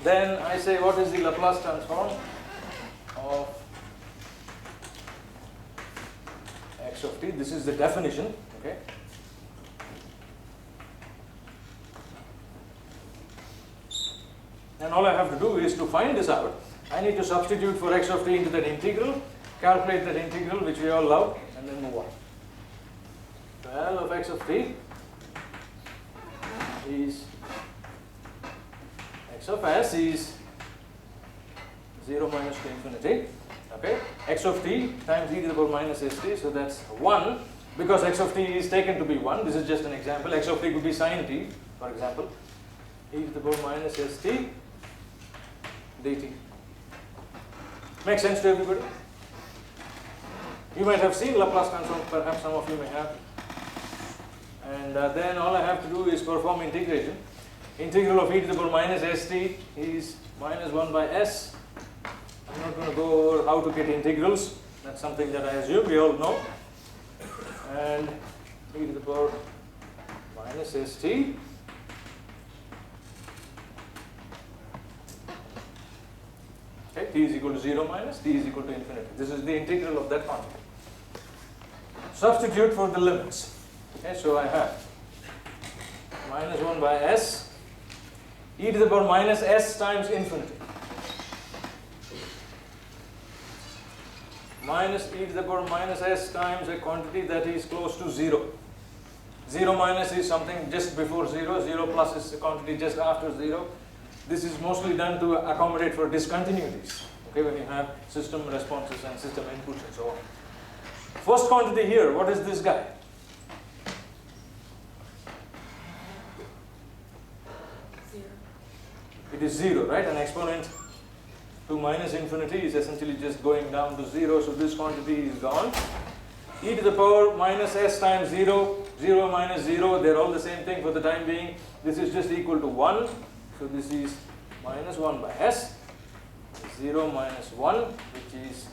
then I say what is the Laplace transform of x of t. This is the definition, okay. And all I have to do is to find this out. I need to substitute for x of t into that integral, calculate that integral which we all love, and then move on. So L of x of t is x of s is 0 minus to infinity. Okay, x of t times e to the power minus st, so that's 1. Because x of t is taken to be 1, this is just an example. X of t could be sine t, for example. E to the power minus st dt. Makes sense to everybody? You might have seen Laplace transform, perhaps some of you may have. And then all I have to do is perform integration. Integral of e to the power minus st is minus 1 by s. I'm not going to go over how to get integrals. That's something that I assume we all know. And e to the power minus st okay, t is equal to 0 minus, t is equal to infinity. This is the integral of that quantity. Substitute for the limits. Okay, so I have minus 1 by s, e to the power minus s times infinity, minus e to the power minus s times a quantity that is close to 0. 0 minus is something just before 0, 0 plus is a quantity just after 0. This is mostly done to accommodate for discontinuities, okay, when you have system responses and system inputs and so on. First quantity here, what is this guy? It is 0, right? An exponent to minus infinity is essentially just going down to 0, so this quantity is gone. E to the power minus s times 0, 0 minus 0, they're all the same thing for the time being. This is just equal to 1, so this is minus 1 by s, 0 minus 1, which is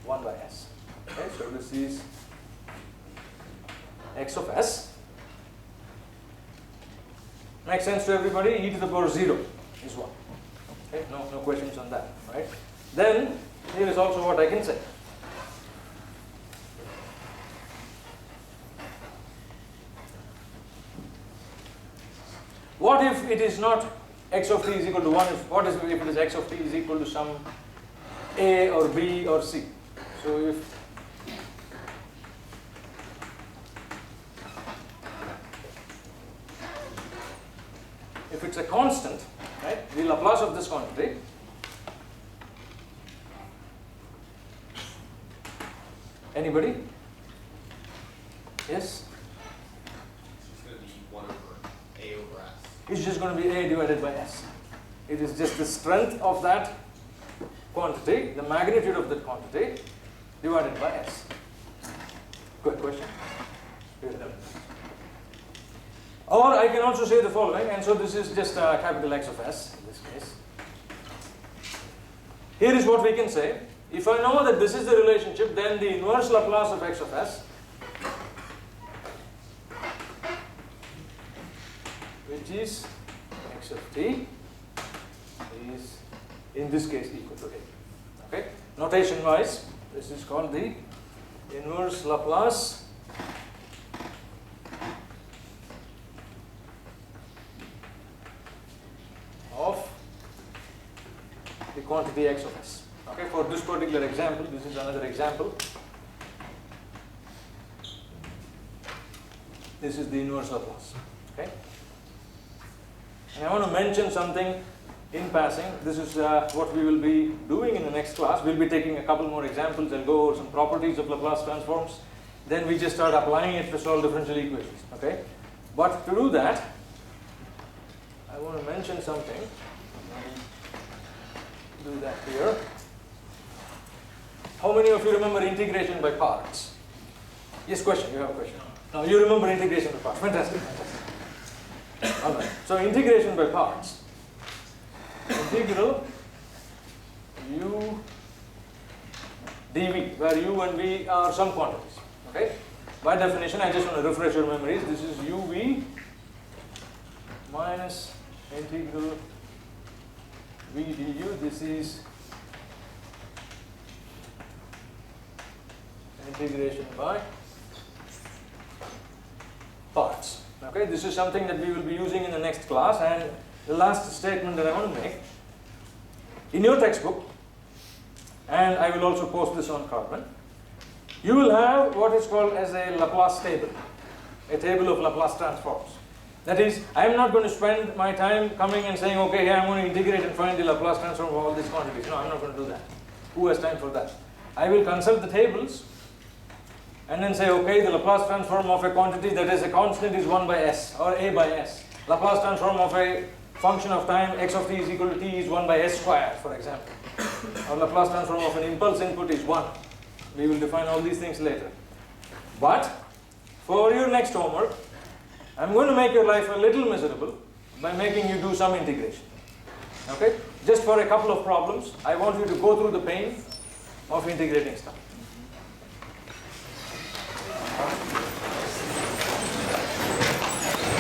1 by s. Okay, so this is x of s. Makes sense to everybody? E to the power 0 is 1. Okay, no questions on that, right? Then here is also what I can say. What if it is not x of t is equal to 1? What if it is x of t is equal to some a or b or c? So if it's a constant, right, the Laplace of this quantity anybody? Yes? It's just going to be a divided by s. It is just the strength of that quantity, the magnitude of that quantity, divided by s. Good question. Or I can also say the following, and so this is just capital X of s in this case. Here is what we can say. If I know that this is the relationship, then the inverse Laplace of x of s, which is x of t, is in this case equal to a. Okay? Notation wise, this is called the inverse Laplace of the quantity x of s. Okay, for this particular example, this is another example. This is the inverse Laplace. Okay? And I want to mention something in passing. This is what we will be doing in the next class. We'll be taking a couple more examples. I'll go over some properties of Laplace transforms. Then we just start applying it to solve differential equations. Okay? But to do that, I want to mention something. Do that here. How many of you remember integration by parts? Yes, question. You have a question. No, you remember integration by parts. Fantastic. All right. So integration by parts. Integral u dv, where u and v are some quantities. Okay. By definition, I just want to refresh your memories. This is uv minus integral v du. This is integration by parts. Okay, this is something that we will be using in the next class. And the last statement that I want to make, in your textbook, and I will also post this on Carbon, you will have what is called as a Laplace table, a table of Laplace transforms. That is, I am not going to spend my time coming and saying, okay, here I'm going to integrate and find the Laplace transform of all these quantities. No, I'm not going to do that. Who has time for that? I will consult the tables and then say, okay, the Laplace transform of a quantity that is a constant is 1 by s, or a by s. Laplace transform of a function of time x of t is equal to t is 1 by s squared, for example. Or Laplace transform of an impulse input is 1. We will define all these things later. But for your next homework, I'm going to make your life a little miserable by making you do some integration. Okay? Just for a couple of problems, I want you to go through the pain of integrating stuff.